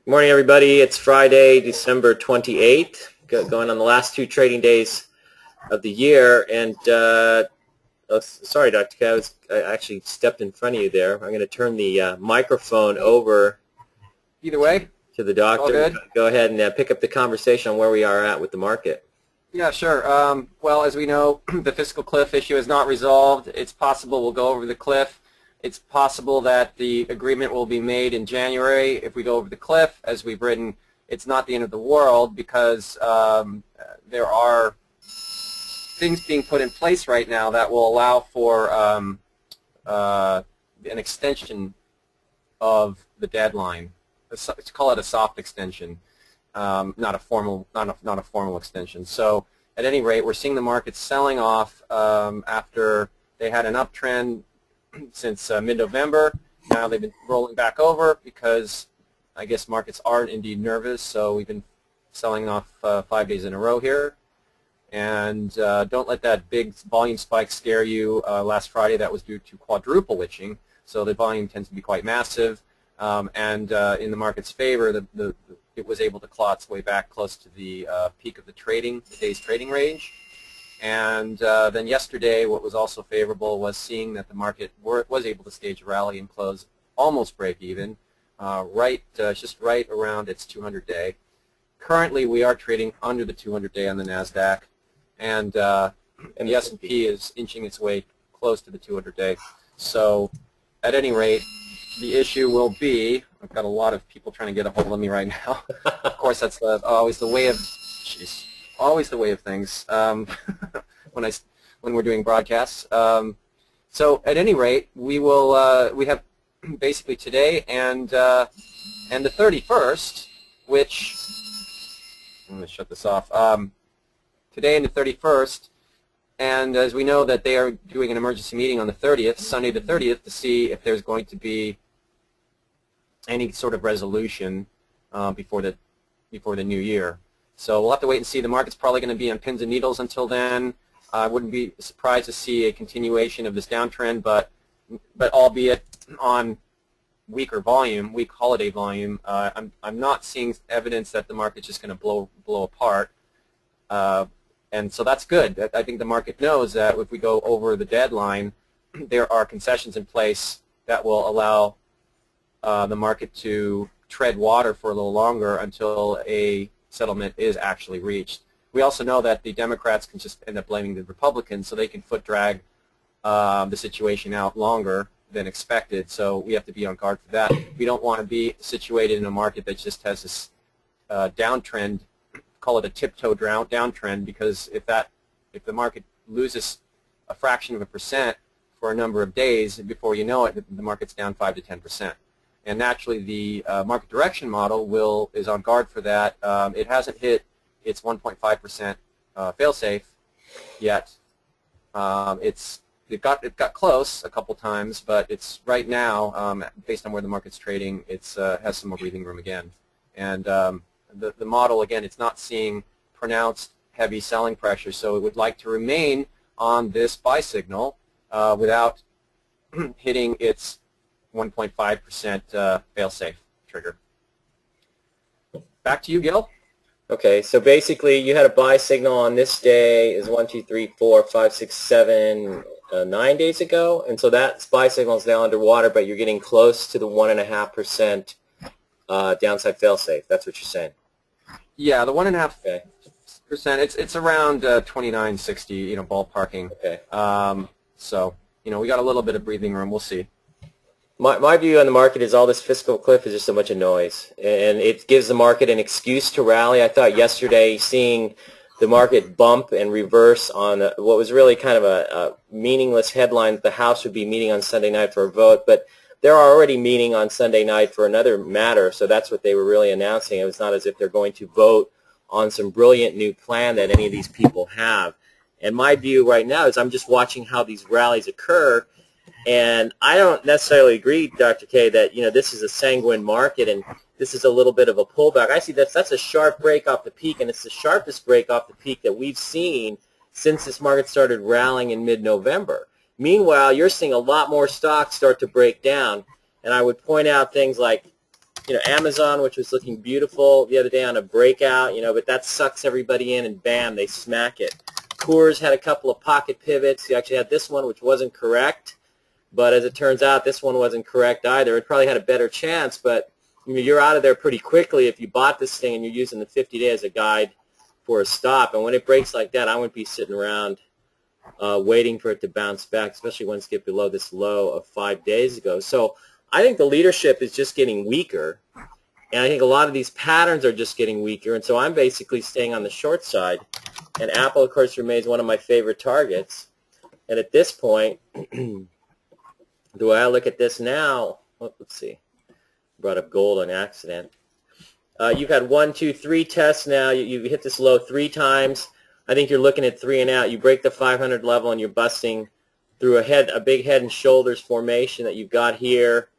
Good morning, everybody. It's Friday, December 28th, going on the last two trading days of the year. And oh, sorry, Dr. K, I actually stepped in front of you there. I'm going to turn the microphone over Either way, to the doctor. all good. Go ahead and pick up the conversation on where we are at with the market. Yeah, sure. Well, as we know, the fiscal cliff issue is not resolved. It's possible we'll go over the cliff. It's possible that the agreement will be made in January if we go over the cliff. As we've written, it's not the end of the world because there are things being put in place right now that will allow for an extension of the deadline. Let's call it a soft extension, not a formal extension. So at any rate, we're seeing the markets selling off after they had an uptrend since mid-November. Now they've been rolling back over because I guess markets are indeed nervous. So we've been selling off 5 days in a row here. And don't let that big volume spike scare you. Last Friday that was due to quadruple witching. So the volume tends to be quite massive. In the market's favor, it was able to claw its way back close to the peak of the day's trading range. And then yesterday, what was also favorable was seeing that the market was able to stage a rally and close almost break even, just right around its 200-day. Currently, we are trading under the 200-day on the NASDAQ, and the S&P is inching its way close to the 200-day. So at any rate, the issue will be, I've got a lot of people trying to get a hold of me right now. Of course, that's always the way of, always the way of things when we're doing broadcasts. So at any rate, we have basically today and the 31st, which I'm going to shut this off. Today and the 31st, and as we know that they are doing an emergency meeting on the 30th, Sunday the 30th, to see if there's going to be any sort of resolution before the new year. So we'll have to wait and see. The market's probably going to be on pins and needles until then. I wouldn't be surprised to see a continuation of this downtrend, but albeit on weaker volume, weak holiday volume. I'm not seeing evidence that the market's just going to blow apart. And so that's good. I think the market knows that if we go over the deadline, there are concessions in place that will allow the market to tread water for a little longer until a settlement is actually reached. We also know that the Democrats can just end up blaming the Republicans, so they can foot drag the situation out longer than expected. So we have to be on guard for that. We don't want to be situated in a market that just has this downtrend, call it a tiptoe downtrend, because if the market loses a fraction of a percent for a number of days, before you know it, the market's down 5 to 10%. And naturally, the market direction model is on guard for that. It hasn't hit its 1.5% failsafe yet. It got close a couple times, but it's right now, based on where the market's trading, it's has some more breathing room again. And the model, again, it's not seeing pronounced heavy selling pressure, so it would like to remain on this buy signal without hitting its 1.5% fail-safe trigger. Back to you, Gil. Okay, so basically you had a buy signal on this day is 1, 2, 3, 4, 5, 6, 7, 9 days ago, and so that buy signal is now underwater, but you're getting close to the 1.5% downside fail-safe. That's what you're saying. Yeah, the 1.5%. It's around 29.60, ballparking. Okay. So we got a little bit of breathing room. We'll see. My view on the market is all this fiscal cliff is just a bunch of noise, and it gives the market an excuse to rally. I thought yesterday seeing the market bump and reverse on what was really kind of a meaningless headline that the House would be meeting on Sunday night for a vote, but they're already meeting on Sunday night for another matter, so that's what they were really announcing. It was not as if they're going to vote on some brilliant new plan that any of these people have. And my view right now is I'm just watching how these rallies occur, and I don't necessarily agree, Dr. K, that this is a sanguine market and this is a little bit of a pullback. I see that's a sharp break off the peak, and it's the sharpest break off the peak that we've seen since this market started rallying in mid-November. Meanwhile, you're seeing a lot more stocks start to break down, and I would point out things like Amazon, which was looking beautiful the other day on a breakout, but that sucks everybody in, and bam, they smack it. Coors had a couple of pocket pivots. You actually had this one, which wasn't correct, but as it turns out, this one wasn't correct either. It probably had a better chance, but you're out of there pretty quickly if you bought this thing and you're using the 50-day as a guide for a stop. And when it breaks like that, I wouldn't be sitting around waiting for it to bounce back, especially once it gets below this low of 5 days ago. So I think the leadership is just getting weaker, and I think a lot of these patterns are just getting weaker, and so I'm basically staying on the short side. And Apple, of course, remains one of my favorite targets. And at this point, the way I look at this now, let's see, brought up gold on accident. You've had 1, 2, 3 tests now. You hit this low 3 times. I think you're looking at 3 and out. You break the 500 level and you're busting through a big head and shoulders formation that you've got here.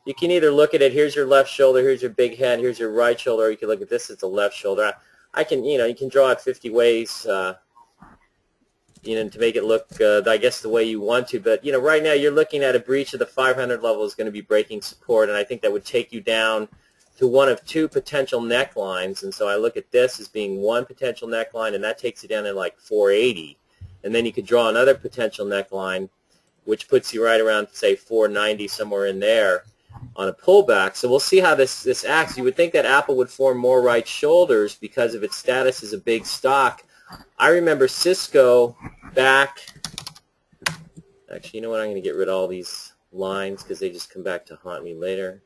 You can either look at it, here's your left shoulder, here's your big head, here's your right shoulder, or you can look at this as the left shoulder. I can, you can draw it 50 ways, to make it look, I guess, the way you want to. But, right now you're looking at a breach of the 500 level is going to be breaking support, and I think that would take you down to one of 2 potential necklines. And so I look at this as being one potential neckline, and that takes you down to like 480. And then you could draw another potential neckline, which puts you right around, say, 490, somewhere in there on a pullback. So we'll see how this acts. You would think that Apple would form more right shoulders because of its status as a big stock. I remember Cisco back, actually, you know what, I'm going to get rid of all these lines because they just come back to haunt me later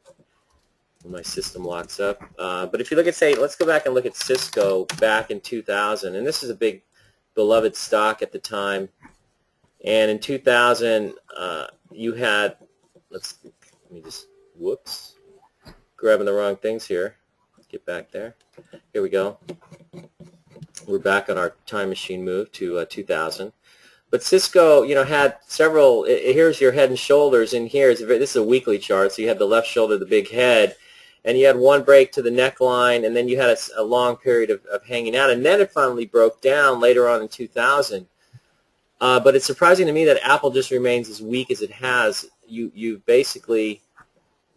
when my system locks up. But if you look at, say, let's go back and look at Cisco back in 2000, and this is a big beloved stock at the time. And in 2000, you had, let me just, whoops, grabbing the wrong things here. Let's get back there. Here we go. We're back on our time machine move to 2000. But Cisco, had several, here's your head and shoulders, and this is a weekly chart, so you have the left shoulder, the big head, and you had one break to the neckline, and then you had a long period of hanging out, and then it finally broke down later on in 2000. But it's surprising to me that Apple just remains as weak as it has. You basically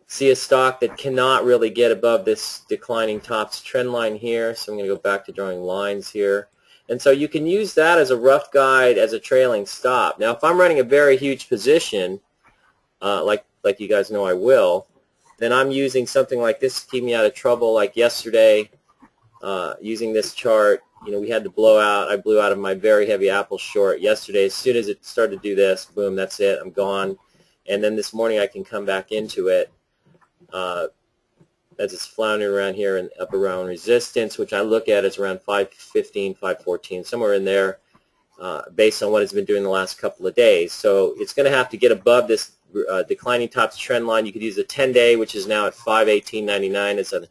see a stock that cannot really get above this declining tops trend line here, so I'm going to go back to drawing lines here. And so you can use that as a rough guide as a trailing stop. Now, if I'm running a very huge position, like you guys know I will, then I'm using something like this to keep me out of trouble. Like yesterday, using this chart, we had to blow out. I blew out of my very heavy Apple short yesterday. As soon as it started to do this, boom, that's it. I'm gone. And then this morning I can come back into it as it's floundering around here and up around resistance, which I look at as around 515, 514, somewhere in there, based on what it's been doing the last couple of days. So it's going to have to get above this declining tops trend line. You could use a 10-day, which is now at 518.99 as an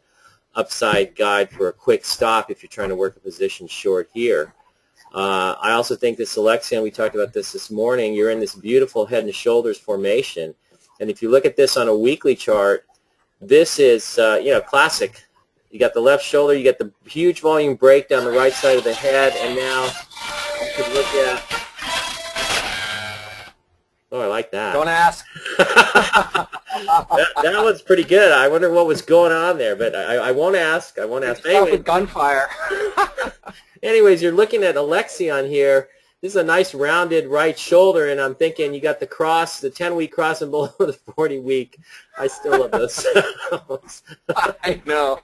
upside guide for a quick stop if you're trying to work a position short here. I also think this Alexion, we talked about this morning, you're in this beautiful head and shoulders formation. And if you look at this on a weekly chart, this is, classic. You got the left shoulder, you get the huge volume break down the right side of the head, and now you could look at, oh, I like that. Don't ask. that one's pretty good. I wonder what was going on there, but I won't ask. I won't ask. Anyway, with gunfire. Anyways, you're looking at Alexion here. This is a nice rounded right shoulder, and I'm thinking you got the cross, the 10-week cross and below the 40-week. I still love those. I know.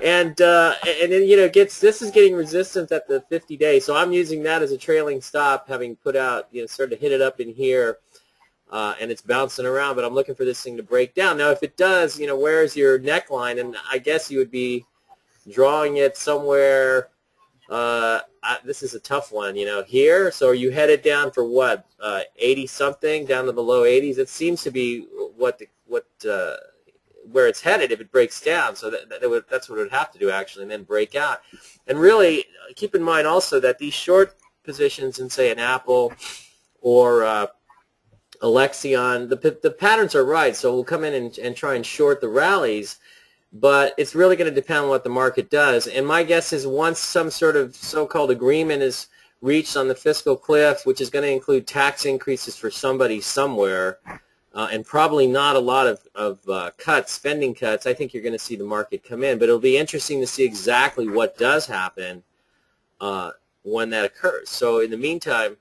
And then this is getting resistance at the 50-day, so I'm using that as a trailing stop, having put out, started to hit it up in here, and it's bouncing around. But I'm looking for this thing to break down. Now, if it does, where's your neckline? And I guess you would be drawing it somewhere. This is a tough one, here. So are you headed down for what, 80 something, down to the low 80s? It seems to be where it's headed if it breaks down. So that's what it would have to do actually, and then break out. And really keep in mind also that these short positions in, say, an Apple or Alexion, the patterns are right. So we'll come in and try and short the rallies. But it's really going to depend on what the market does. And my guess is once some sort of so-called agreement is reached on the fiscal cliff, which is going to include tax increases for somebody somewhere, and probably not a lot of cuts, spending cuts, I think you're going to see the market come in. But it'll be interesting to see exactly what does happen when that occurs. So in the meantime,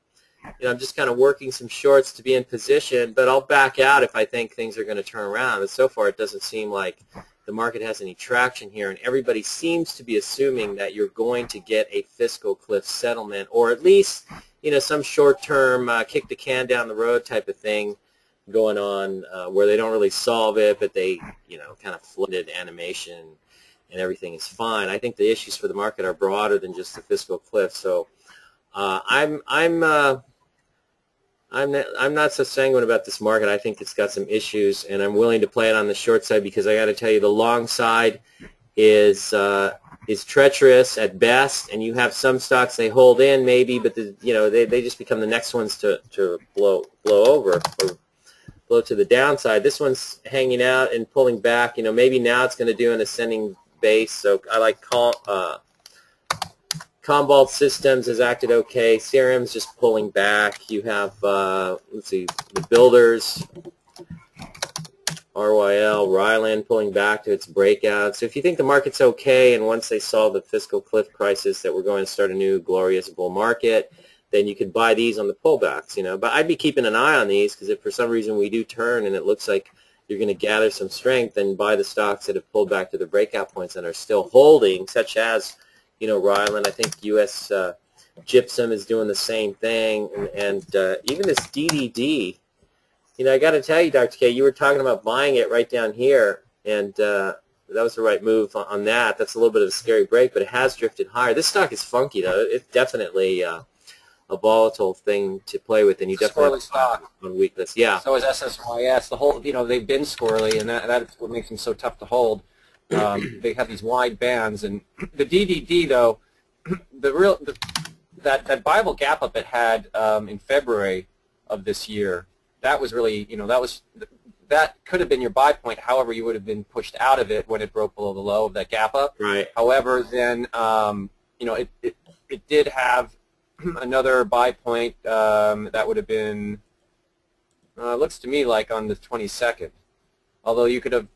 I'm just kind of working some shorts to be in position, but I'll back out if I think things are going to turn around. And so far, it doesn't seem like the market has any traction here, and everybody seems to be assuming that you're going to get a fiscal cliff settlement, or at least some short-term kick the can down the road type of thing going on, where they don't really solve it, but they kind of flooded animation and everything is fine. I think the issues for the market are broader than just the fiscal cliff. So I'm not so sanguine about this market. I think it's got some issues, and I'm willing to play it on the short side because I got to tell you, the long side is treacherous at best, and you have some stocks they hold in maybe, but they just become the next ones to blow over or blow to the downside. This one's hanging out and pulling back. Maybe now it's going to do an ascending base. So I like Commvault Systems has acted okay. CRM's just pulling back. You have, let's see, the builders, RYL, Ryland pulling back to its breakout. So if you think the market's okay, and once they solve the fiscal cliff crisis that we're going to start a new glorious bull market, then you could buy these on the pullbacks, But I'd be keeping an eye on these, because if for some reason we do turn and it looks like you're going to gather some strength, then buy the stocks that have pulled back to the breakout points and are still holding, such as Ryland. I think U.S. Gypsum is doing the same thing, and even this DDD. I got to tell you, Dr. K, you were talking about buying it right down here, and that was the right move on that. That's a little bit of a scary break, but it has drifted higher. This stock is funky, though. It's definitely a volatile thing to play with, and you definitely have on weakness. Yeah. So is SSYS. The whole, they've been squirrely, and that's what makes them so tough to hold. They have these wide bands, and the DDD though, that Bible gap up it had in February of this year, that was really that could have been your buy point. However, you would have been pushed out of it when it broke below the low of that gap up. Right. However, then it did have another buy point that would have been looks to me like on the 22nd. Although you could have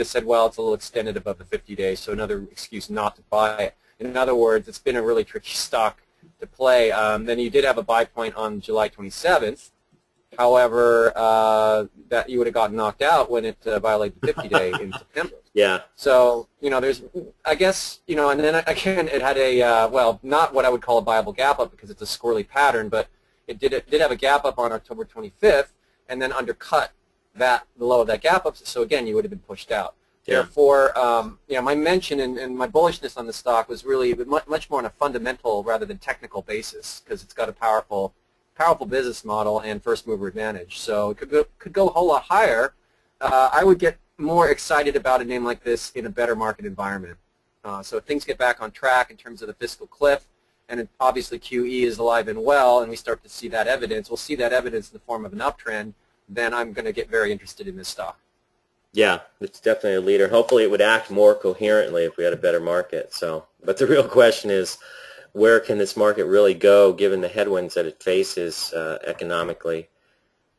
said, well, it's a little extended above the 50 days, so another excuse not to buy it. In other words, it's been a really tricky stock to play. Then you did have a buy point on July 27th. However, that you would have gotten knocked out when it violated the 50-day in September. Yeah. So, there's, I guess, and then again, it had a, well, not what I would call a viable gap up because it's a squirrely pattern, but it did have a gap up on October 25th and then undercut the low of that gap up. So again, you would have been pushed out. Yeah. Therefore, my mention and my bullishness on the stock was really much more on a fundamental rather than technical basis, because it's got a powerful business model and first mover advantage. So it could go a whole lot higher. I would get more excited about a name like this in a better market environment. So if things get back on track in terms of the fiscal cliff, and obviously QE is alive and well, and we start to see that evidence, we'll see that evidence in the form of an uptrend, then I'm going to get very interested in this stock. Yeah, it's definitely a leader. Hopefully it would act more coherently if we had a better market. So, but the real question is, where can this market really go given the headwinds that it faces economically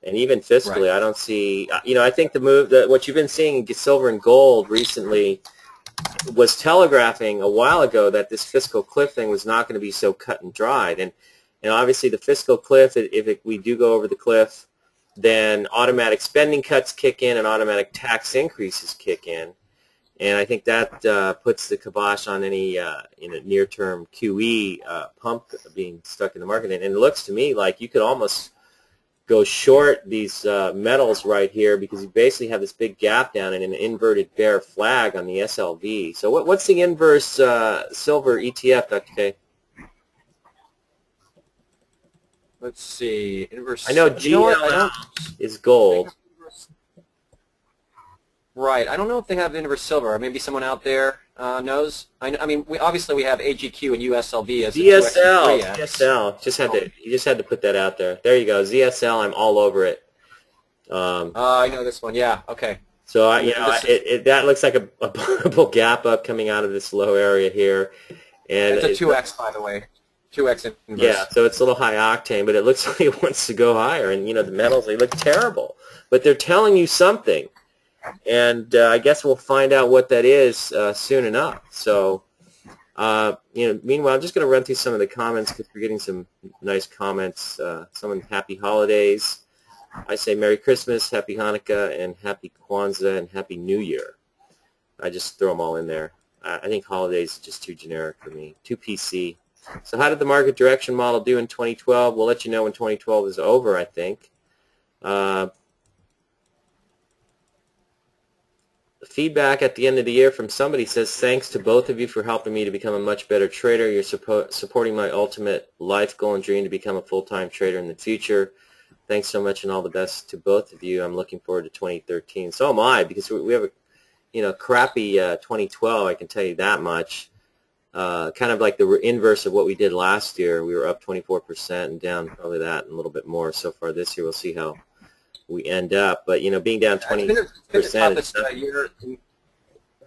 and even fiscally? Right. I don't see, I think the move, what you've been seeing in silver and gold recently was telegraphing a while ago that this fiscal cliff thing was not going to be so cut and dried. And obviously the fiscal cliff, if we do go over the cliff, then automatic spending cuts kick in and automatic tax increases kick in. And I think that puts the kibosh on any near-term QE pump being stuck in the market. And it looks to me like you could almost go short these metals right here, because you basically have this big gap down and an inverted bear flag on the SLV. So what's the inverse silver ETF, Dr. K? Let's see. Inverse. I know GL is gold. Right. I don't know if they have inverse silver. Or maybe someone out there knows. I mean, we obviously have AGQ and USLV as ZSL. ZSL. You just had to put that out there. There you go. ZSL. I'm all over it. I know this one. Yeah. Okay. So that looks like a bull gap up coming out of this low area here, and it's a 2x, by the way. 2x Yeah, inverse. so it's a little high octane, but it looks like it wants to go higher. And, the metals, they look terrible. But they're telling you something. And I guess we'll find out what that is soon enough. So, meanwhile, I'm just going to run through some of the comments because we're getting some nice comments. Someone, happy holidays. I say Merry Christmas, Happy Hanukkah, and Happy Kwanzaa, and Happy New Year. I just throw them all in there. I think holidays is just too generic for me, too PC. So how did the market direction model do in 2012? We'll let you know when 2012 is over, I think. The feedback at the end of the year from somebody says, thanks to both of you for helping me to become a much better trader. You're supporting my ultimate life goal and dream to become a full-time trader in the future. Thanks so much and all the best to both of you. I'm looking forward to 2013. So am I, because we have a crappy 2012, I can tell you that much. Kind of like the inverse of what we did last year. We were up 24% and down probably that and a little bit more so far this year. We'll see how we end up. But, being down 20%. It's been the toughest year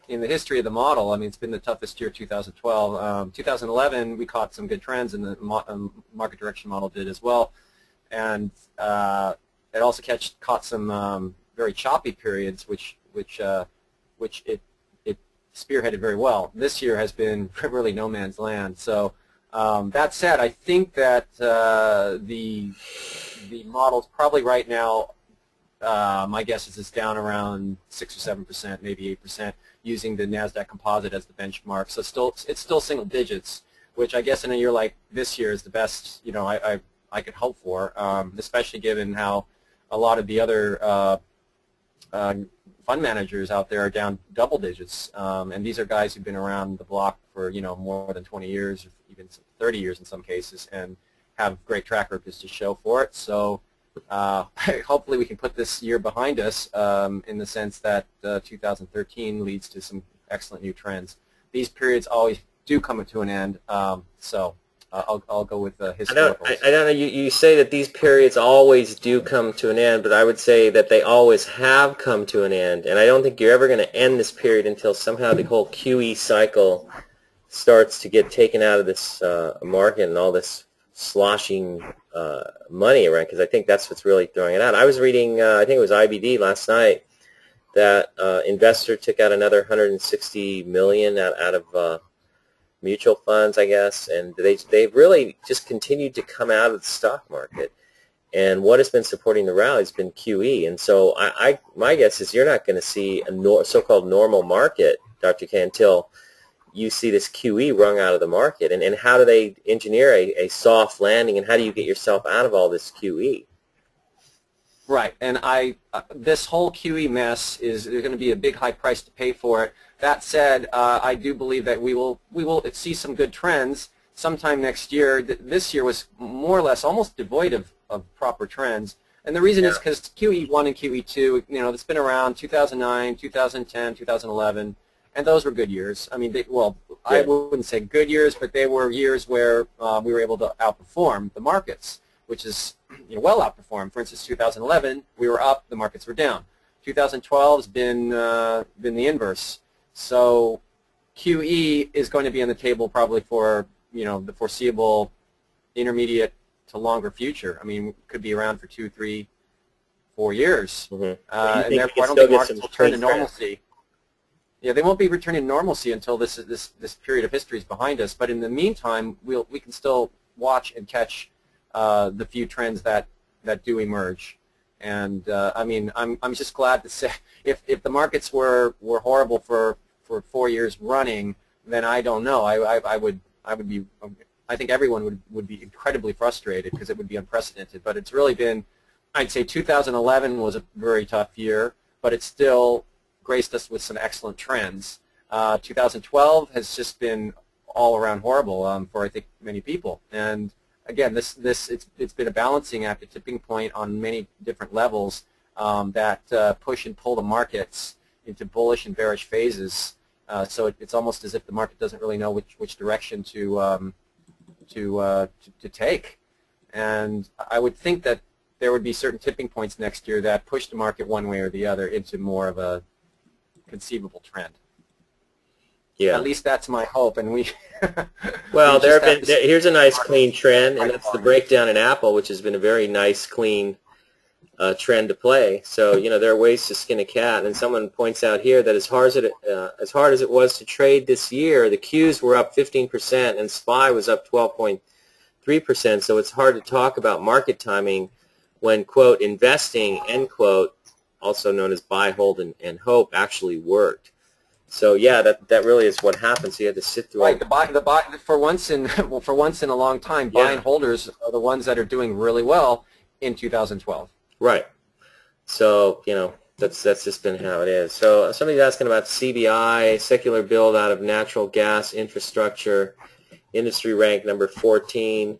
in the history of the model. I mean, it's been the toughest year, 2012. 2011, we caught some good trends, and the market direction model did as well. And it also caught some very choppy periods, which it spearheaded very well. This year has been really no man's land. So that said, I think that the model's probably right now, my guess is it's down around 6 or 7%, maybe 8%, using the NASDAQ composite as the benchmark. So it's still single digits, which I guess in a year like this year is the best I could hope for, especially given how a lot of the other fund managers out there are down double digits, and these are guys who've been around the block for more than 20 years, even 30 years in some cases, and have great track records to show for it. So hopefully we can put this year behind us in the sense that 2013 leads to some excellent new trends. These periods always do come to an end, so I'll go with historical. I don't know. You say that these periods always do come to an end, but I would say that they always have come to an end. And I don't think you're ever going to end this period until somehow the whole QE cycle starts to get taken out of this market and all this sloshing money around, because I think that's what's really throwing it out. I was reading, I think it was IBD last night, that investor took out another 160 million out of mutual funds, I guess, and they've really just continued to come out of the stock market. And what has been supporting the rally has been QE. And so my guess is you're not going to see a so-called normal market, Dr. K, until you see this QE wrung out of the market. And how do they engineer a soft landing, and how do you get yourself out of all this QE? Right, and this whole QE mess there's going to be a big high price to pay for it. That said, I do believe that we will see some good trends sometime next year. This year was more or less almost devoid of proper trends, and the reason is because QE1 and QE2, it's been around 2009, 2010, 2011, and those were good years. I mean, I wouldn't say good years, but they were years where we were able to outperform the markets, which is well outperformed. For instance, 2011, we were up, the markets were down. 2012 has been the inverse. So QE is going to be on the table probably for the foreseeable intermediate to longer future. I mean, it could be around for 2, 3, 4 years, and therefore I don't think markets will turn to normalcy. Yeah, they won't be returning to normalcy until this period of history is behind us. But in the meantime, we can still watch and catch the few trends that do emerge. And I mean, I'm just glad to say, if the markets were horrible for 4 years running, then I don't know. I think everyone would be incredibly frustrated because it would be unprecedented. But it's really been, I'd say 2011 was a very tough year, but it still graced us with some excellent trends. 2012 has just been all around horrible for I think many people. And again, it's been a balancing act, a tipping point on many different levels that push and pull the markets into bullish and bearish phases. So it's almost as if the market doesn't really know which direction to take. And I would think that there would be certain tipping points next year that push the market one way or the other into more of a conceivable trend. Yeah. At least that's my hope, and we. Well, we there just have have been. to see. Here's a nice clean trend, and that's the breakdown in Apple, which has been a very nice clean trend to play. So there are ways to skin a cat. And someone points out here that as hard as it was to trade this year, the Qs were up 15% and SPY was up 12.3%. So it's hard to talk about market timing when, quote, investing, end quote, also known as buy, hold, and hope, actually worked. So yeah, that really is what happens. So you have to sit through. Right, the buy for once in well, for once in a long time, buy and holders are the ones that are doing really well in 2012. Right. So that's just been how it is. So somebody's asking about CBI, secular build out of natural gas infrastructure, industry rank number 14.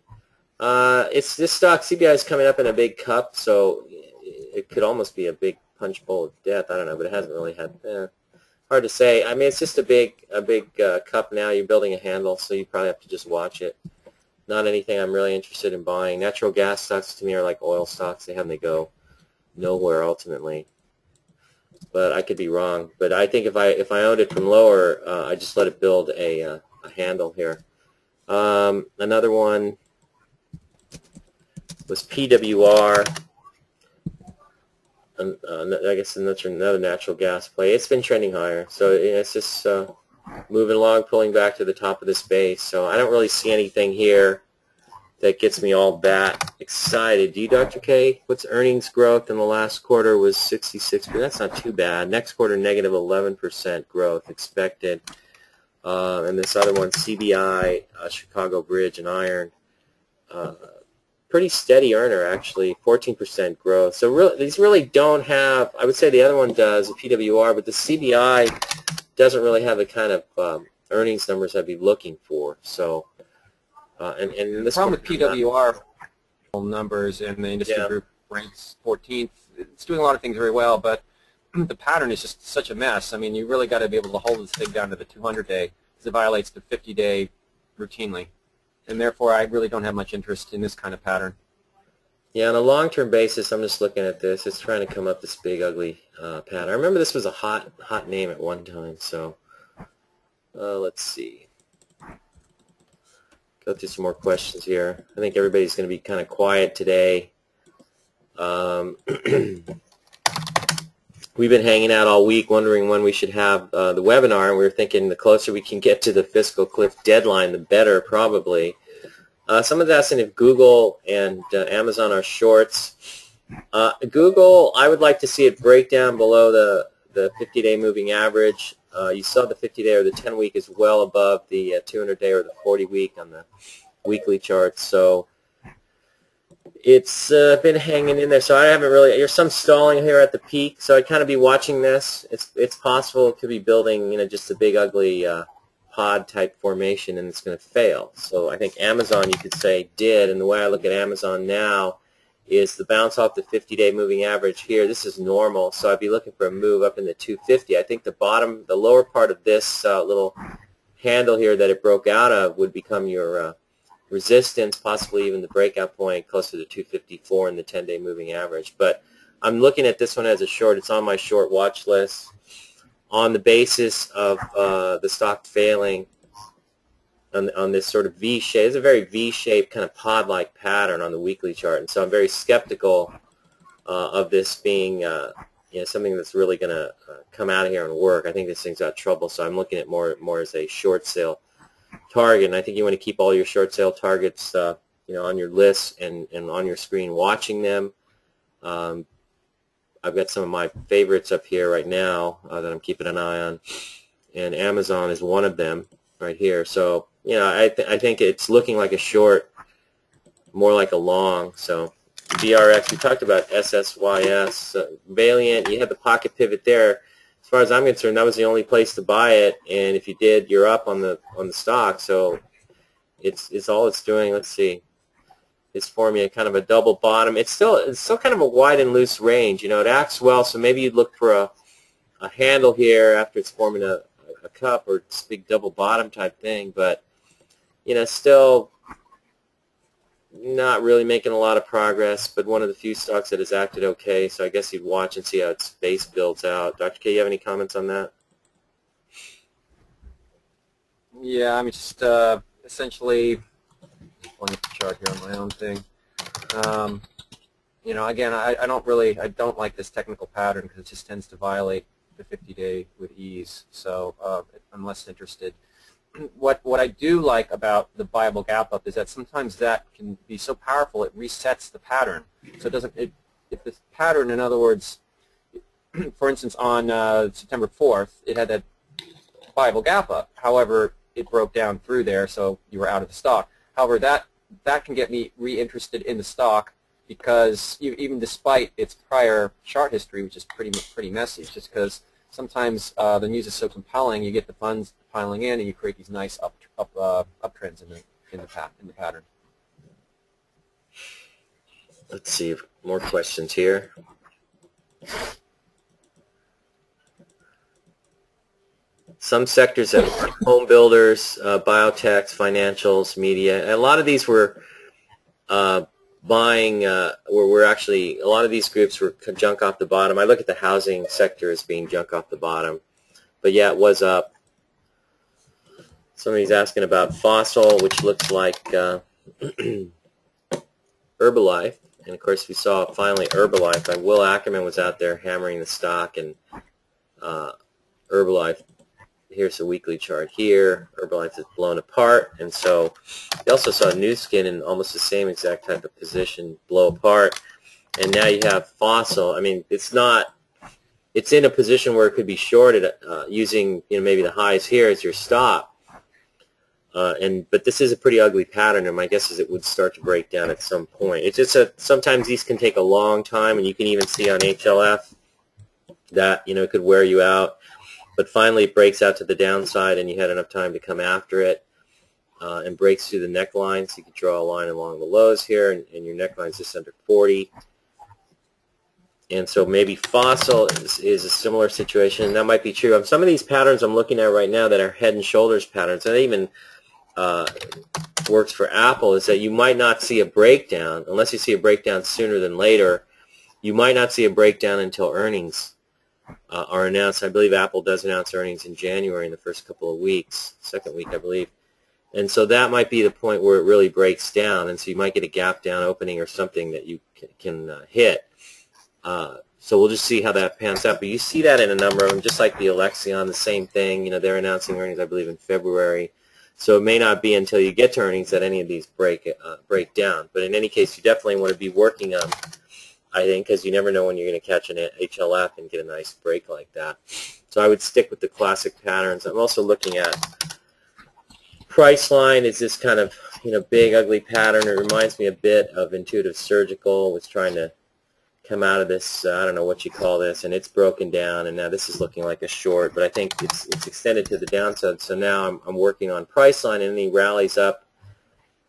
It's this stock. CBI is coming up in a big cup, so it could almost be a big punch bowl of death. I don't know, but it hasn't really had. Hard to say. I mean, it's just a big cup now. You're building a handle, so you probably have to just watch it. Not anything I'm really interested in buying. Natural gas stocks to me are like oil stocks. They go nowhere ultimately. But I could be wrong. But I think if I owned it from lower, I just let it build a handle here. Another one was PWR. I guess another natural gas play. It's been trending higher, so it's just moving along, pulling back to the top of this base. So I don't really see anything here that gets me all that excited. Do you, Dr. K? What's earnings growth in the last quarter was 66%. That's not too bad. Next quarter, negative 11% growth expected. And this other one, CBI, Chicago Bridge and Iron. Pretty steady earner, actually, 14% growth. So these really don't have, I would say the other one does, the PWR, but the CBI doesn't really have the kind of earnings numbers I'd be looking for. So, and this the problem with PWR numbers and the industry group ranks 14th. It's doing a lot of things very well, but the pattern is just such a mess. I mean, you really got to be able to hold this thing down to the 200-day because it violates the 50-day routinely. And therefore, I really don't have much interest in this kind of pattern. Yeah, on a long-term basis, I'm just looking at this. It's trying to come up this big, ugly pattern. I remember this was a hot name at one time. So let's see. Go through some more questions here. I think everybody's going to be kind of quiet today. We've been hanging out all week wondering when we should have the webinar, and we were thinking the closer we can get to the fiscal cliff deadline, the better, probably. Someone's asking if Google and Amazon are shorts. Google, I would like to see it break down below the 50-day moving average. You saw the 50-day or the 10-week is well above the 200-day or the 40-week on the weekly charts. So it's been hanging in there, so I haven't really. There's some stalling here at the peak, so I'd kind of be watching this. It's possible it could be building, just a big ugly pod type formation, and it's going to fail. So I think Amazon, you could say, did, and the way I look at Amazon now is the bounce off the 50-day moving average here. This is normal, so I'd be looking for a move up in the 250. I think the lower part of this little handle here that it broke out of would become your resistance, possibly even the breakout point closer to 254 in the 10-day moving average. But I'm looking at this one as a short. It's on my short watch list on the basis of the stock failing on this sort of V-shape. It's a very V-shaped kind of pod-like pattern on the weekly chart, and so I'm very skeptical of this being something that's really going to come out of here and work. I think this thing's got trouble, so I'm looking at more as a short sale target, and I think you want to keep all your short sale targets on your list and on your screen watching them. I've got some of my favorites up here right now that I'm keeping an eye on, and Amazon is one of them right here. So I think it's looking like a short, more like a long. So BRX, we talked about SSYS, Valiant, you had the pocket pivot there. As far as I'm concerned, that was the only place to buy it, and if you did, you're up on the stock. So it's all it's doing. Let's see, it's forming a kind of a double bottom. It's still kind of a wide and loose range. It acts well, so maybe you'd look for a handle here after it's forming a cup or this big double bottom type thing. But still not really making a lot of progress, but one of the few stocks that has acted okay, so I guess you'd watch and see how its base builds out. Dr. K, you have any comments on that? Yeah, I'm just essentially pulling up the chart here on my own thing. You know, again, I don't like this technical pattern because it just tends to violate the 50-day with ease. So I'm less interested. What I do like about the viable gap up is that sometimes that can be so powerful it resets the pattern. So it doesn't. If this pattern, in other words, for instance, on September 4th, it had that viable gap up. However, it broke down through there, so you were out of the stock. However, that can get me reinterested in the stock because even despite its prior chart history, which is pretty messy, it's just because sometimes the news is so compelling, you get the funds piling in, and you create these nice uptrends in the pattern. Let's see, more questions here. Some sectors have home builders, biotechs, financials, media. A lot of these were buying, we're actually, a lot of these groups were junk off the bottom. I look at the housing sector as being junk off the bottom. But yeah, it was up. Somebody's asking about Fossil, which looks like Herbalife. And of course, we saw finally Herbalife. Will Ackerman was out there hammering the stock, and Herbalife, here's a weekly chart here. Herbalife is blown apart, and so you also saw Nu Skin in almost the same exact type of position blow apart. And now you have Fossil. I mean, it's in a position where it could be shorted using maybe the highs here as your stop. But this is a pretty ugly pattern, and my guess is it would start to break down at some point. It's just that sometimes these can take a long time, and you can even see on HLF that it could wear you out. But finally, it breaks out to the downside, and you had enough time to come after it, and breaks through the neckline. So you can draw a line along the lows here, and your neckline is just under 40. And so maybe Fossil is a similar situation, and that might be true. Some of these patterns I'm looking at right now that are head and shoulders patterns, and even works for Apple, is that you might not see a breakdown unless you see a breakdown sooner than later. You might not see a breakdown until earnings are announced. I believe Apple does announce earnings in January in the first couple of weeks, second week I believe. And so that might be the point where it really breaks down, and so you might get a gap down opening or something that you can hit. So we'll just see how that pans out. But you see that in a number of them, just like the Alexion, the same thing. They're announcing earnings, I believe, in February. So it may not be until you get to earnings that any of these break down. But in any case, you definitely want to be working on, I think, because you never know when you're going to catch an HLF and get a nice break like that. So I would stick with the classic patterns. I'm also looking at Priceline. Is this kind of big, ugly pattern. It reminds me a bit of Intuitive Surgical, was trying to come out of this, I don't know what you call this, and it's broken down, and now this is looking like a short, but I think it's extended to the downside. So now I'm working on Priceline, and any rallies up,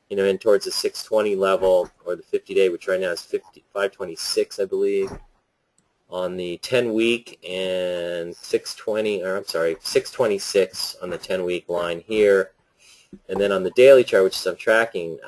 in towards the 620 level, or the 50-day, which right now is 526, I believe, on the 10-week, and 626 on the 10-week line here, and then on the daily chart, which I'm tracking,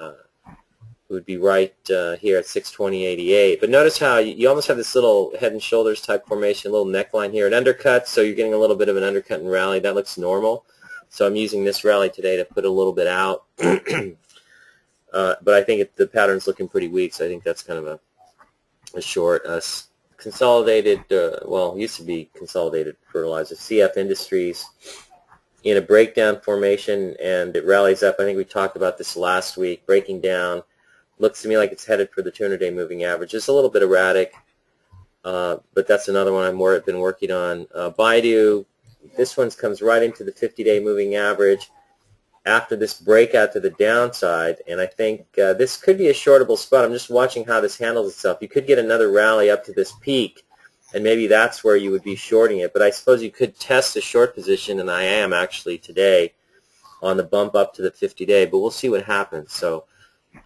would be right here at 620.88. But notice how you almost have this little head and shoulders type formation, a little neckline here, an undercut, so you're getting a little bit of an undercut and rally. That looks normal. So I'm using this rally today to put a little bit out. But I think the pattern's looking pretty weak, so I think that's kind of a short. Consolidated, well, it used to be Consolidated Fertilizer, CF Industries, in a breakdown formation, and it rallies up. I think we talked about this last week, breaking down. Looks to me like it's headed for the 200-day moving average. It's a little bit erratic, but that's another one I've been working on. Baidu, this one comes right into the 50-day moving average after this breakout to the downside, and I think this could be a shortable spot. I'm just watching how this handles itself. You could get another rally up to this peak, and maybe that's where you would be shorting it. But I suppose you could test a short position, and I am actually today on the bump up to the 50-day, but we'll see what happens. So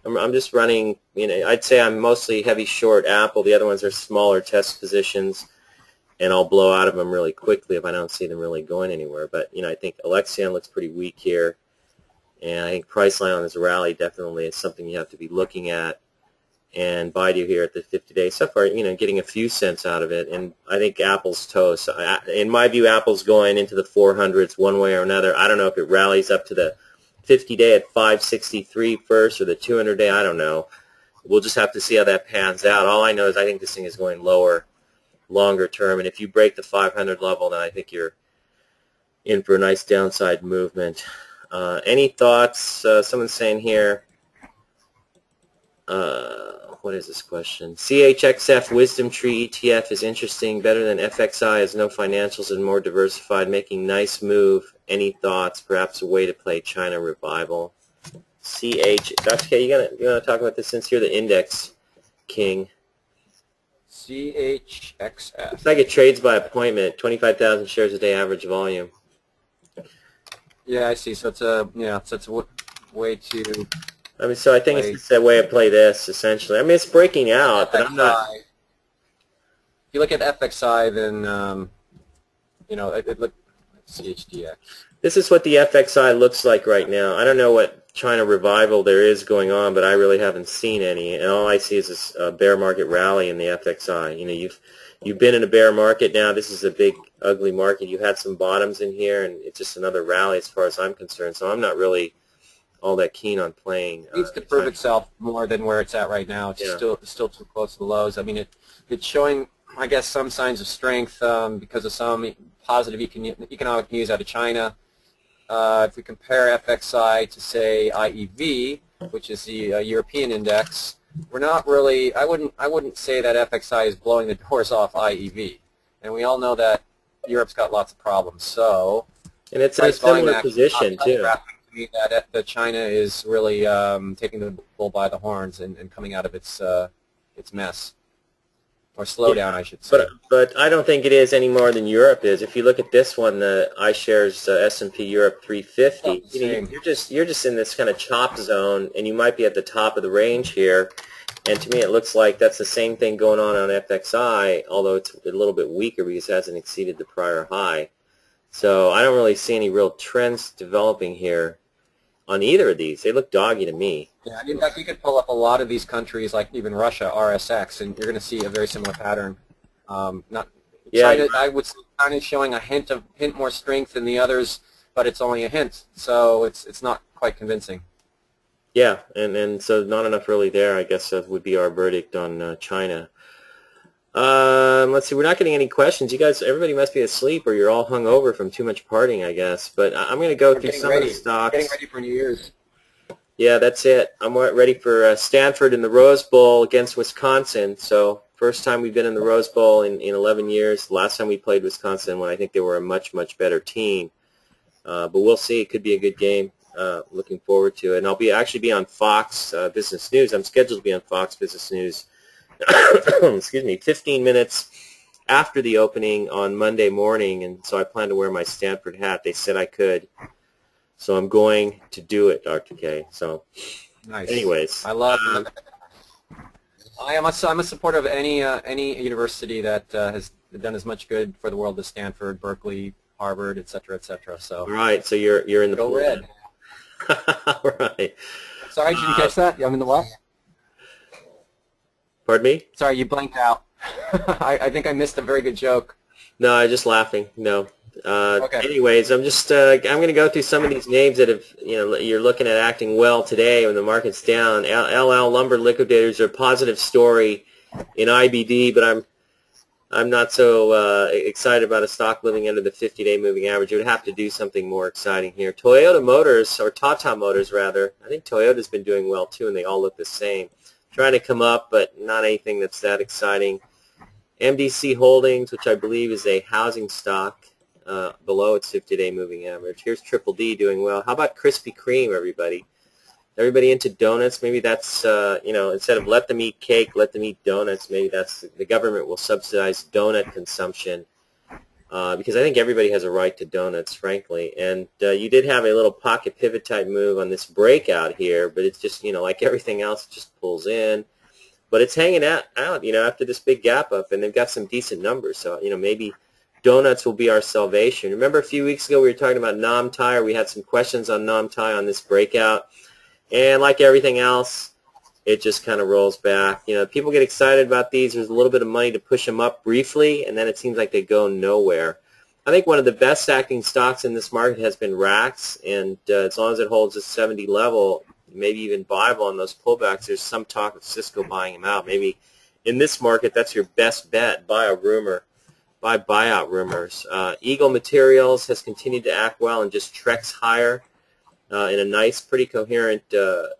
I'm just running, I'd say I'm mostly heavy short Apple. The other ones are smaller test positions, and I'll blow out of them really quickly if I don't see them really going anywhere. But, I think Alexion looks pretty weak here, and I think Priceline on this rally definitely is something you have to be looking at. and Baidu here at the 50-day. So far, getting a few cents out of it, and I think Apple's toast. In my view, Apple's going into the 400s one way or another. I don't know if it rallies up to the 50-day at 563 first or the 200-day. I don't know. We'll just have to see how that pans out. All I know is I think this thing is going lower longer term, and if you break the 500 level, then I think you're in for a nice downside movement. Any thoughts? Someone's saying here, what is this question? CHXF Wisdom Tree ETF is interesting, better than FXI, has no financials and more diversified, making nice move. Any thoughts? Perhaps a way to play China revival. Dr. K, you want to talk about this since you're the index king? CHXF. It's like it trades by appointment, 25,000 shares a day average volume. Yeah, I see. So it's a way to. I mean, so I think it's just a way to play this essentially. I mean, it's breaking out, but I'm not. If you look at FXI, then it look CHDX. This is what the FXI looks like right now. I don't know what China revival there is going on, but I really haven't seen any, and all I see is this bear market rally in the FXI. You've been in a bear market now. This is a big, ugly market. You had some bottoms in here, and it's just another rally as far as I'm concerned. So I'm not really all that keen on playing. It needs to prove itself more than where it's at right now. It's still too close to the lows. I mean, it's showing, I guess, some signs of strength because of some positive economic news out of China. If we compare FXI to, say, IEV, which is the European index, we're not really. I wouldn't say that FXI is blowing the doors off IEV, and we all know that Europe's got lots of problems. So, and it's a similar position too. To me that China is really taking the bull by the horns and coming out of its mess. Or slowdown, I should say. But I don't think it is any more than Europe is. If you look at this one, the iShares S&P Europe 350, you're just in this kind of chop zone, and you might be at the top of the range here. And to me, it looks like that's the same thing going on FXI, although it's a little bit weaker because it hasn't exceeded the prior high. So I don't really see any real trends developing here on either of these. They look doggy to me. Yeah, in fact, you could pull up a lot of these countries, like even Russia, RSX, and you're going to see a very similar pattern. China, I would say China is showing a hint more strength than the others, but it's only a hint, so it's not quite convincing. Yeah, and so not enough really there, I guess, would be our verdict on China. Let's see, we're not getting any questions. You guys, everybody must be asleep or you're all hung over from too much partying, I guess. But I'm going to go through some of the stocks. Getting ready for New Year's. Yeah, that's it. I'm ready for Stanford in the Rose Bowl against Wisconsin. So first time we've been in the Rose Bowl in 11 years. Last time we played Wisconsin when I think they were a much, much better team. But we'll see. It could be a good game. Looking forward to it. And I'll actually be on Fox Business News. I'm scheduled to be on Fox Business News excuse me, 15 minutes after the opening on Monday morning, and so I plan to wear my Stanford hat. They said I could, so I'm going to do it, Dr. K. So, nice. Anyways, I love it. I'm a supporter of any university that has done as much good for the world as Stanford, Berkeley, Harvard, et cetera, et cetera. So, all right, so you're in the go pool. red. All right. Sorry, did you catch that? I'm in the what? Pardon me? Sorry, you blanked out. I think I missed a very good joke. No, I'm just laughing. No. Okay. Anyways, I'm going to go through some of these names that have, you're looking at acting well today when the market's down. LL Lumber Liquidators are a positive story in IBD, but I'm not so excited about a stock living under the 50-day moving average. It would have to do something more exciting here. Toyota Motors, or Tata Motors rather, I think Toyota's been doing well too, and they all look the same. Trying to come up, but not anything that's that exciting. MDC Holdings, which I believe is a housing stock, below its 50-day moving average. Here's Triple D doing well. How about Krispy Kreme, everybody? Everybody into donuts? Maybe that's, instead of let them eat cake, let them eat donuts. Maybe that's the government will subsidize donut consumption because I think everybody has a right to donuts, frankly. And you did have a little pocket pivot type move on this breakout here, but it's just, like everything else, it just pulls in. But it's hanging out, after this big gap up, and they've got some decent numbers. So, maybe donuts will be our salvation. Remember a few weeks ago we were talking about Nam Tire. We had some questions on Nam Tire on this breakout. And like everything else, it just kind of rolls back. You know, people get excited about these. There's a little bit of money to push them up briefly, and then it seems like they go nowhere. I think one of the best acting stocks in this market has been RAX, and as long as it holds a 70 level, maybe even viable on those pullbacks, there's some talk of Cisco buying them out. Maybe in this market, that's your best bet. Buy a rumor. Buy buyout rumors. Eagle Materials has continued to act well and just treks higher in a nice, pretty coherent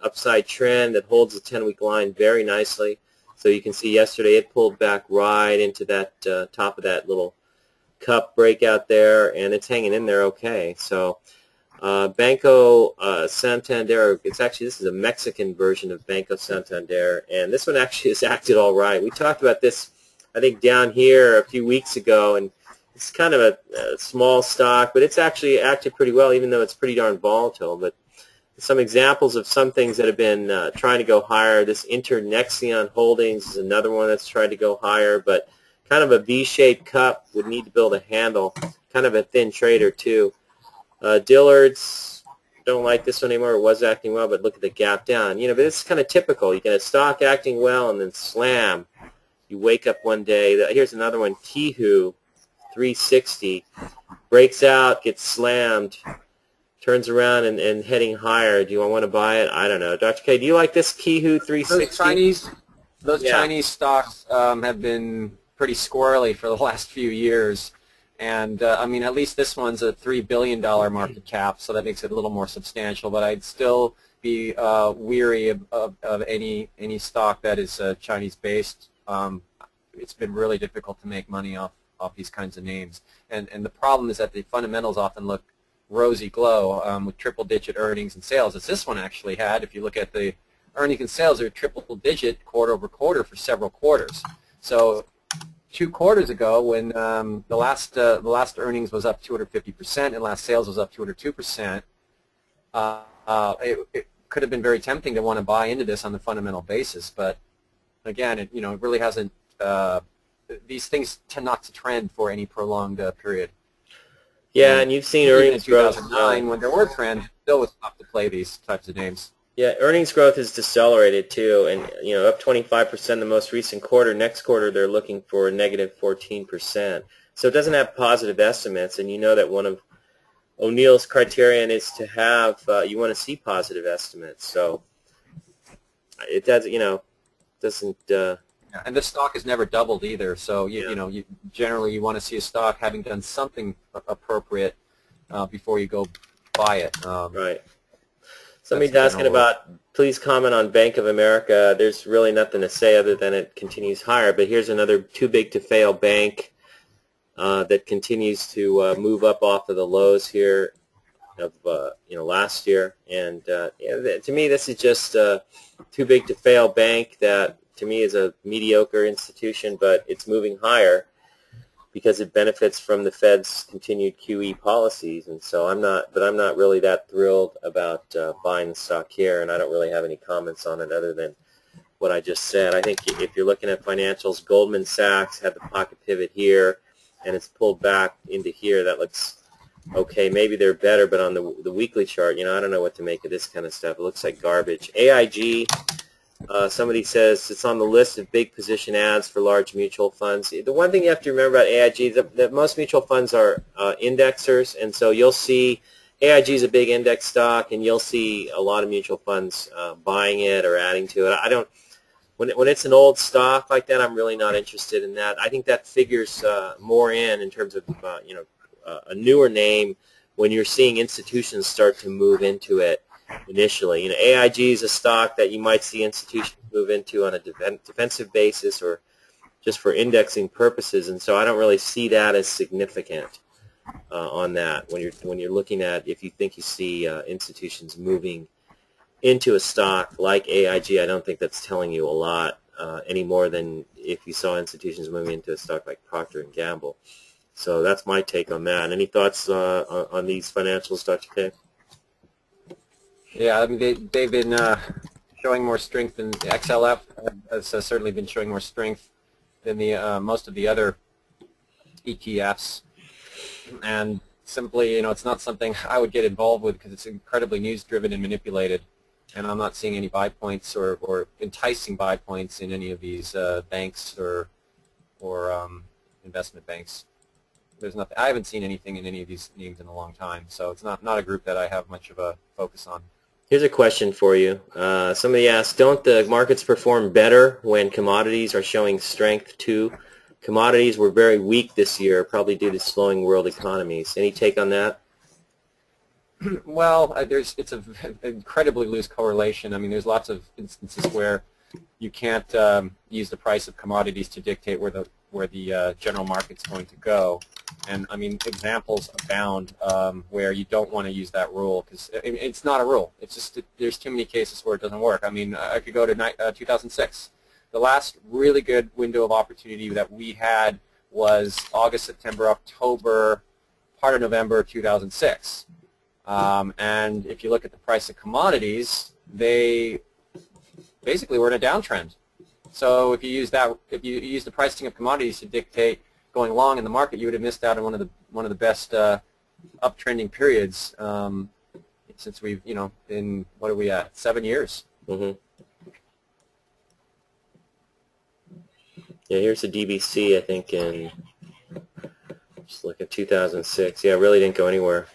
upside trend that holds the 10-week line very nicely. So you can see yesterday it pulled back right into that top of that little cup breakout there, and it's hanging in there okay. So Banco Santander, this is a Mexican version of Banco Santander, and this one actually has acted all right. We talked about this, I think, down here a few weeks ago, and it's kind of a small stock, but it's actually acted pretty well, even though it's pretty darn volatile. But some examples of some things that have been trying to go higher. This Internexion Holdings is another one that's tried to go higher, but kind of a V-shaped cup, would need to build a handle. Kind of a thin trader too. Dillard's, don't like this one anymore. It was acting well, but look at the gap down. You know, but it's kind of typical. You get a stock acting well and then slam. You wake up one day. Here's another one, Kihu, 360, breaks out, gets slammed, turns around and heading higher. Do you want to buy it? I don't know. Dr. K, do you like this Kihu 360? Those Chinese stocks have been pretty squirrely for the last few years. And, I mean, at least this one's a $3 billion market cap, so that makes it a little more substantial. But I'd still be weary of any stock that is Chinese-based. It's been really difficult to make money off these kinds of names. And the problem is that the fundamentals often look rosy glow with triple-digit earnings and sales, as this one actually had. If you look at the earnings and sales, they're triple-digit quarter-over-quarter for several quarters. So 2 quarters ago, when the last earnings was up 250% and last sales was up 202%, it could have been very tempting to want to buy into this on the fundamental basis. But again, it really hasn't. These things tend not to trend for any prolonged period. Yeah, and you've seen earnings growth. In 2009, when there were trends, still was tough to play these types of names. Yeah, earnings growth has decelerated too, and up 25% the most recent quarter. Next quarter they're looking for a negative 14%. So it doesn't have positive estimates, and you know that one of O'Neill's criterion is to have you want to see positive estimates. So it does, doesn't. And this stock has never doubled either. So generally you want to see a stock having done something appropriate before you go buy it. Right. Somebody's asking about, please comment on Bank of America. There's really nothing to say other than it continues higher. But here's another too big to fail bank that continues to move up off of the lows here of last year. And to me, this is just a too big to fail bank that to me is a mediocre institution, but it's moving higher because it benefits from the Fed's continued QE policies, and so I'm not really that thrilled about buying the stock here, and I don't really have any comments on it other than what I just said. I think if you're looking at financials, Goldman Sachs had the pocket pivot here, and it's pulled back into here. That looks okay. Maybe they're better, but on the weekly chart, I don't know what to make of this kind of stuff. It looks like garbage. AIG. Somebody says it's on the list of big position ads for large mutual funds. The one thing you have to remember about AIG is that most mutual funds are indexers, and so you'll see AIG is a big index stock, and you'll see a lot of mutual funds buying it or adding to it. When it's an old stock like that, I'm really not interested in that. I think that figures more in terms of a newer name when you're seeing institutions start to move into it. Initially, AIG is a stock that you might see institutions move into on a defensive basis or just for indexing purposes, and so I don't really see that as significant on that when you're looking at if you think you see institutions moving into a stock like AIG. I don't think that's telling you a lot any more than if you saw institutions moving into a stock like Procter and Gamble. So that's my take on that. Any thoughts on these financials, Dr. K? Yeah, I mean they've been showing more strength than the XLF has certainly been showing more strength than the most of the other ETFs, and simply it's not something I would get involved with because it's incredibly news driven and manipulated. and I'm not seeing any buy points or enticing buy points in any of these banks or investment banks. There's nothing. I haven't seen anything in any of these names in a long time, so it's not a group that I have much of a focus on. Here's a question for you. Somebody asked, don't the markets perform better when commodities are showing strength too? Commodities were very weak this year, probably due to slowing world economies. Any take on that? Well, it's an incredibly loose correlation. I mean, there's lots of instances where you can't use the price of commodities to dictate where the general market's going to go. And I mean, examples abound where you don't want to use that rule because it's not a rule. It's just there's too many cases where it doesn't work. I mean, I could go to 2006. The last really good window of opportunity that we had was August, September, October, part of November 2006. And if you look at the price of commodities, they basically were in a downtrend. So if you use the pricing of commodities to dictate going long in the market, you would have missed out on one of the best uptrending periods since we've been, what are we at, 7 years. Mm-hmm. Yeah, here's the DBC, I think, in, just look at 2006. Yeah, it really didn't go anywhere.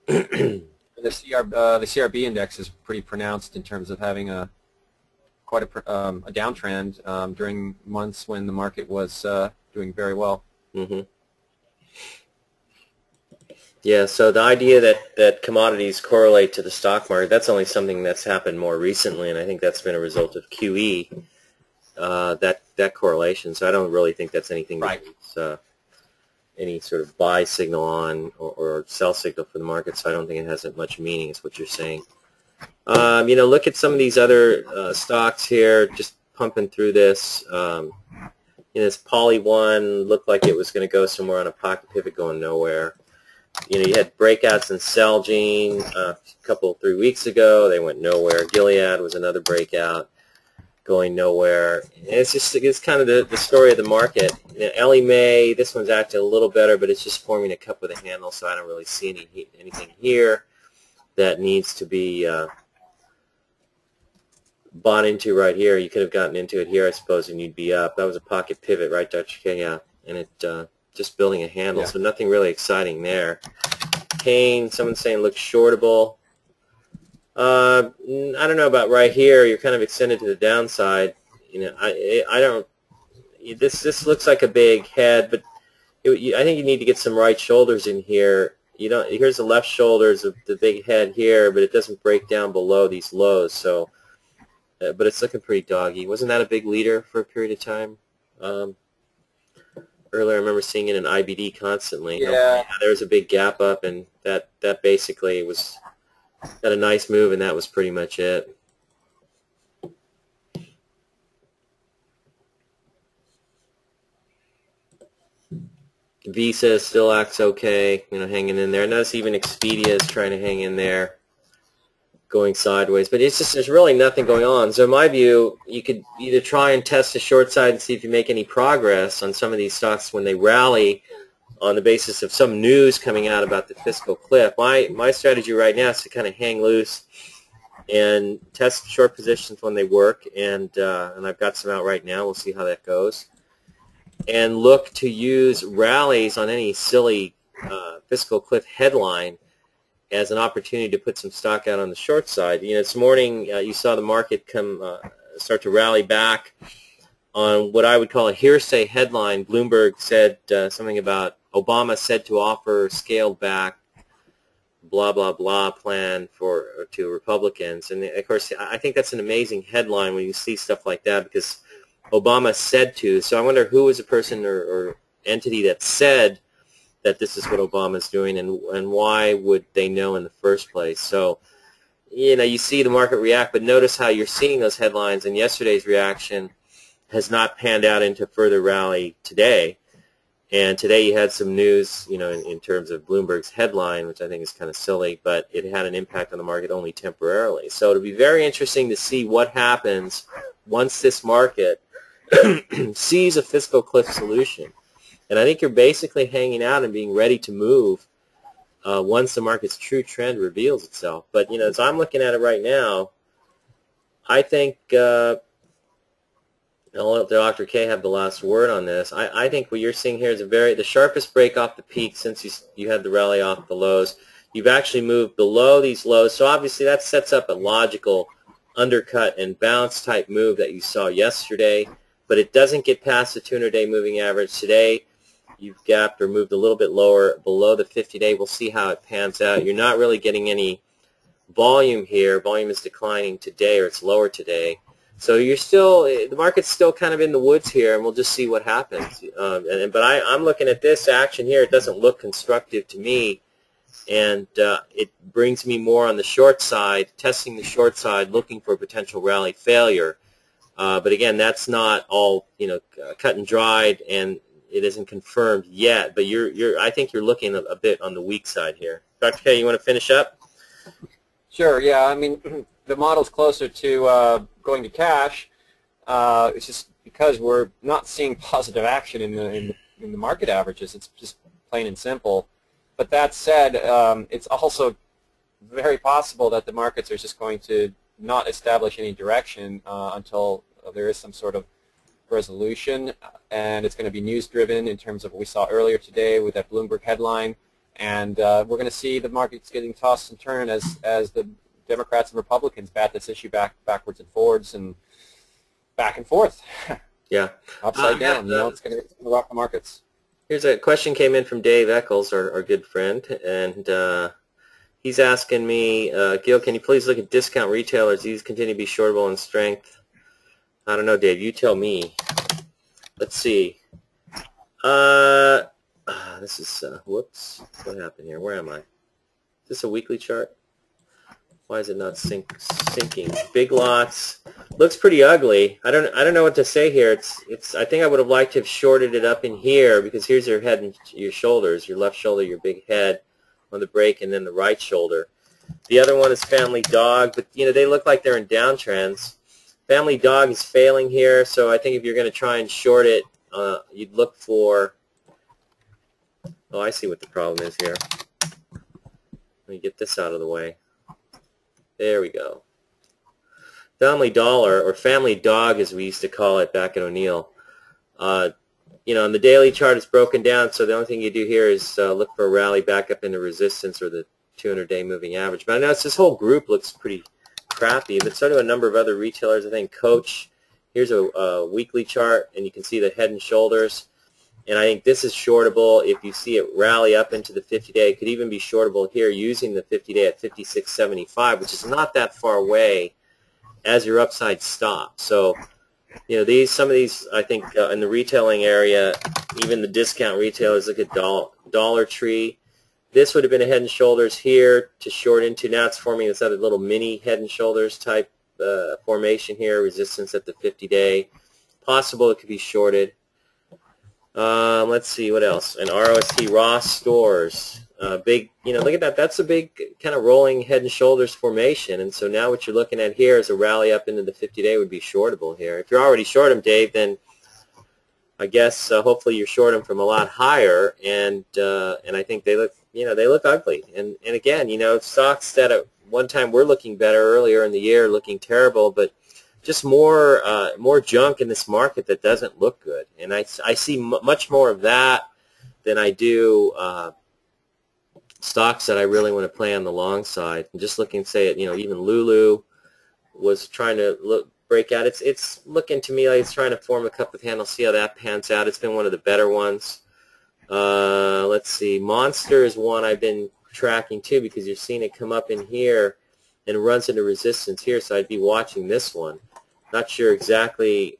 The CRB index is pretty pronounced in terms of having quite a downtrend during months when the market was doing very well. Mm-hmm. Yeah, so the idea that commodities correlate to the stock market, that's only something that's happened more recently, and I think that's been a result of QE, that correlation. So I don't really think that's anything right. That's any sort of buy signal on or sell signal for the market, so I don't think it has that much meaning is what you're saying. Look at some of these other stocks here, just pumping through this. This Poly one looked like it was going to go somewhere on a pocket pivot going nowhere. You had breakouts in Celgene a 3 weeks ago. They went nowhere. Gilead was another breakout going nowhere. And it's kind of the story of the market. Ellie Mae, this one's acting a little better, but it's just forming a cup with a handle, so I don't really see anything here that needs to be bought into right here. You could have gotten into it here, I suppose, and you'd be up. That was a pocket pivot, right, Dr. K? Yeah, and it just building a handle, so nothing really exciting there. Kane, someone's saying looks shortable. I don't know about right here. You're kind of extended to the downside. I don't. This looks like a big head, but I think you need to get some right shoulders in here. Here's the left shoulders of the big head here, but it doesn't break down below these lows. So, but it's looking pretty doggy. Wasn't that a big leader for a period of time? Earlier, I remember seeing it in IBD constantly. Yeah. There was a big gap up, and that basically got a nice move, and that was pretty much it. Visa still acts okay, hanging in there. Notice even Expedia is trying to hang in there, going sideways. But there's really nothing going on. So in my view, you could either try and test the short side and see if you make any progress on some of these stocks when they rally on the basis of some news coming out about the fiscal cliff. My strategy right now is to kind of hang loose and test short positions when they work, and I've got some out right now. We'll see how that goes. And look to use rallies on any silly fiscal cliff headline as an opportunity to put some stock out on the short side. This morning you saw the market start to rally back on what I would call a hearsay headline. Bloomberg said something about Obama said to offer scaled back blah blah blah plan to Republicans, and of course I think that's an amazing headline when you see stuff like that, because Obama said to. So I wonder who was the person or entity that said that this is what Obama's doing, and why would they know in the first place? So, you see the market react, but notice how you're seeing those headlines, and yesterday's reaction has not panned out into further rally today. And today you had some news, in terms of Bloomberg's headline, which I think is kind of silly, but it had an impact on the market only temporarily. So it'll be very interesting to see what happens once this market sees a fiscal cliff solution. And I think you're basically hanging out and being ready to move once the market's true trend reveals itself. But, as I'm looking at it right now, I think I'll let Dr. K have the last word on this. I think what you're seeing here is the sharpest break off the peak since you had the rally off the lows. You've actually moved below these lows, so obviously that sets up a logical undercut and bounce type move that you saw yesterday, but it doesn't get past the 200-day moving average. Today, you've gapped or moved a little bit lower below the 50-day. We'll see how it pans out. You're not really getting any volume here. Volume is declining today, or it's lower today. So the market's still kind of in the woods here, and we'll just see what happens. But I'm looking at this action here. It doesn't look constructive to me, and it brings me more on the short side, testing the short side, looking for a potential rally failure. But again, that's not all cut and dried, and it isn't confirmed yet. But I think you're looking a bit on the weak side here. Dr. K, you want to finish up? Sure. Yeah. I mean, the model's closer to going to cash. It's just because we're not seeing positive action in the market averages. It's just plain and simple. But that said, it's also very possible that the markets are just going to not establish any direction until there is some sort of resolution, and it's going to be news-driven in terms of what we saw earlier today with that Bloomberg headline. And we're going to see the markets getting tossed and turned as the Democrats and Republicans bat this issue backwards and forwards and back and forth. Yeah. Upside down. It's going to rock the markets. Here's a question came in from Dave Eccles, our good friend, and he's asking me, Gil, can you please look at discount retailers? These continue to be shortable in strength. I don't know, Dave. You tell me. Let's see. This is, whoops, what happened here? Where am I? Is this a weekly chart? Why is it not syncing? Big lots. Looks pretty ugly. I don't know what to say here. I think I would have liked to have shorted it up in here, because here's your head and your shoulders, your left shoulder, your big head on the break, and then the right shoulder. The other one is Family Dog, but they look like they're in downtrends. Family Dog is failing here, so I think if you're going to try and short it, you'd look for... Oh, I see what the problem is here. Let me get this out of the way. There we go. Family Dollar, or Family Dog as we used to call it back at O'Neill. On the daily chart it's broken down, so the only thing you do here is look for a rally back up into resistance or the 200-day moving average. But I know this whole group looks pretty crappy, but so do a number of other retailers. I think Coach, here's a weekly chart, and you can see the head and shoulders. And I think this is shortable. If you see it rally up into the 50-day, it could even be shortable here using the 50-day at 56.75, which is not that far away as your upside stop. So, some of these, I think, in the retailing area, even the discount retailers, look at Dollar Tree. This would have been a head and shoulders here to short into. Now it's forming this other little mini head and shoulders type formation here, resistance at the 50-day. Possible it could be shorted. Let's see, what else? And ROST, Ross Stores. Big, look at that. That's a big kind of rolling head and shoulders formation. And so now what you're looking at here is a rally up into the 50-day would be shortable here. If you're already short them, Dave, then I guess hopefully you're short them from a lot higher. And I think they look, they look ugly. And again, stocks that at one time were looking better earlier in the year, looking terrible, but just more junk in this market that doesn't look good. And I see much more of that than I do stocks that I really want to play on the long side. I'm just looking, say, at even Lulu was trying to break out. It's looking to me like it's trying to form a cup with handle. See how that pans out. It's been one of the better ones. Let's see. Monster is one I've been tracking too, because you're seeing it come up in here and it runs into resistance here. So I'd be watching this one. Not sure exactly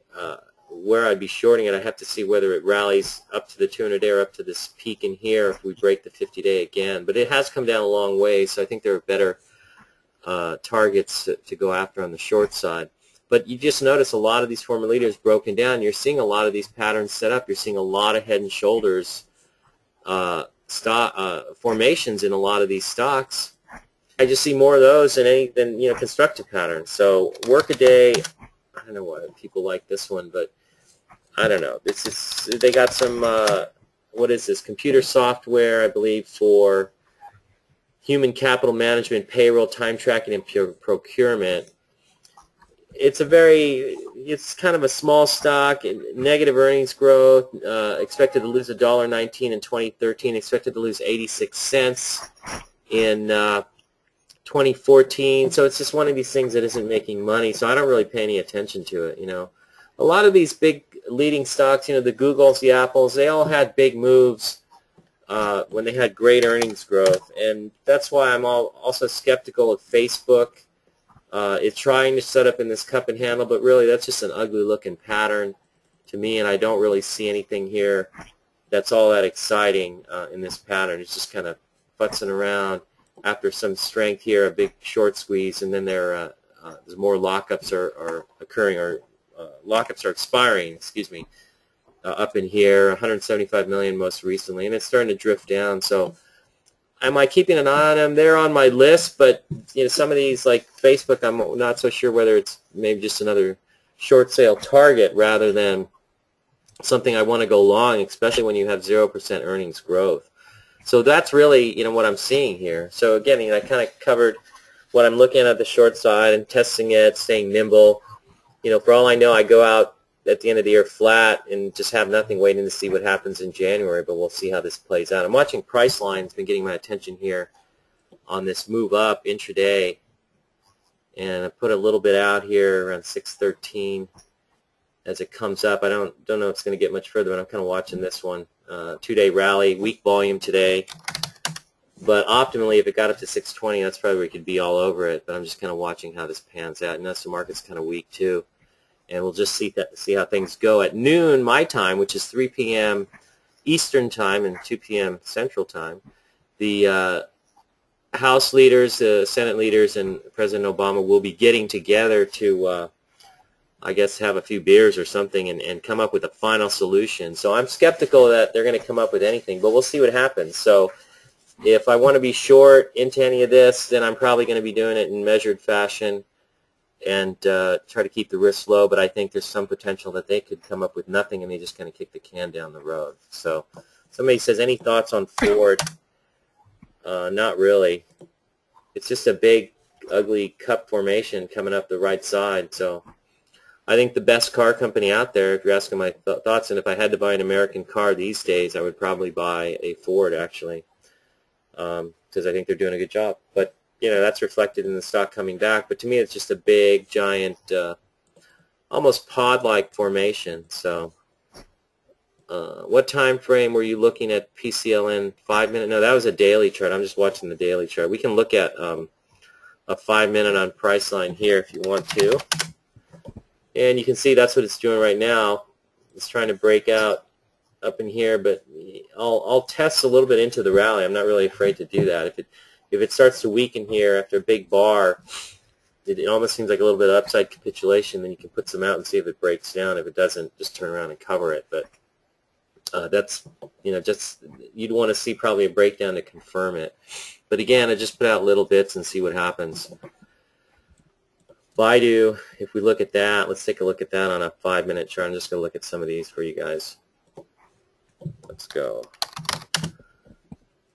where I'd be shorting it. I have to see whether it rallies up to the 200-day or up to this peak in here if we break the 50-day again. But it has come down a long way, so I think there are better targets to go after on the short side. But you just notice a lot of these former leaders broken down. You're seeing a lot of these patterns set up. You're seeing a lot of head and shoulders formations in a lot of these stocks. I just see more of those than constructive patterns. So workaday, I don't know why people like this one, but I don't know. They got some what is this, computer software, I believe, for human capital management, payroll, time tracking, and procurement. It's kind of a small stock, negative earnings growth, expected to lose $1.19 in 2013, expected to lose 86 cents in 2014. So it's just one of these things that isn't making money, so I don't really pay any attention to it, A lot of these big leading stocks, the Googles, the Apples, they all had big moves when they had great earnings growth, and that's why I'm also skeptical of Facebook. It's trying to set up in this cup and handle, but really that's just an ugly looking pattern to me, and I don't really see anything here that's all that exciting in this pattern. It's just kind of futzing around after some strength here, a big short squeeze, and then there's more lockups are occurring, or lockups are expiring, excuse me, up in here, 175 million most recently, and it's starting to drift down. So am I keeping an eye on them? They're on my list, but some of these, like Facebook, I'm not so sure whether it's maybe just another short sale target rather than something I want to go long, especially when you have 0% earnings growth. So that's really what I'm seeing here. So again, I kind of covered what I'm looking at the short side and testing it, staying nimble. For all I know, I go out at the end of the year flat and just have nothing, waiting to see what happens in January, but we'll see how this plays out. I'm watching Priceline. It's been getting my attention here on this move up intraday, and I put a little bit out here around 613 as it comes up. I don't know if it's going to get much further, but I'm kind of watching this one. 2-day rally, weak volume today, but optimally if it got up to 620, that's probably where it could be all over it, but I'm just kind of watching how this pans out. And that's the market's kind of weak too. And we'll just see how things go. At noon, my time, which is 3 p.m. Eastern Time and 2 p.m. Central Time, the House leaders, the Senate leaders, and President Obama will be getting together to, I guess, have a few beers or something and come up with a final solution. So I'm skeptical that they're going to come up with anything, but we'll see what happens. So if I want to be short into any of this, then I'm probably going to be doing it in measured fashion and try to keep the risk low, but I think there's some potential that they could come up with nothing and they just kind of kick the can down the road. So somebody says, any thoughts on Ford? Not really. It's just a big, ugly cup formation coming up the right side. So I think the best car company out there, if you're asking my thoughts, and if I had to buy an American car these days, I would probably buy a Ford, actually, because I think they're doing a good job. But that's reflected in the stock coming back. But to me, it's just a big, giant, almost pod-like formation. So what time frame were you looking at PCLN? 5 minute? No, that was a daily chart. I'm just watching the daily chart. We can look at a 5 minute on Priceline here if you want to. And you can see that's what it's doing right now. It's trying to break out up in here, but I'll test a little bit into the rally. I'm not really afraid to do that. If it starts to weaken here after a big bar, it almost seems like a little bit of upside capitulation, then you can put some out and see if it breaks down. If it doesn't, just turn around and cover it. But that's, just you'd want to see probably a breakdown to confirm it. But again, I just put out little bits and see what happens. Baidu, if we look at that, let's take a look at that on a 5 minute chart. I'm just going to look at some of these for you guys. Let's go.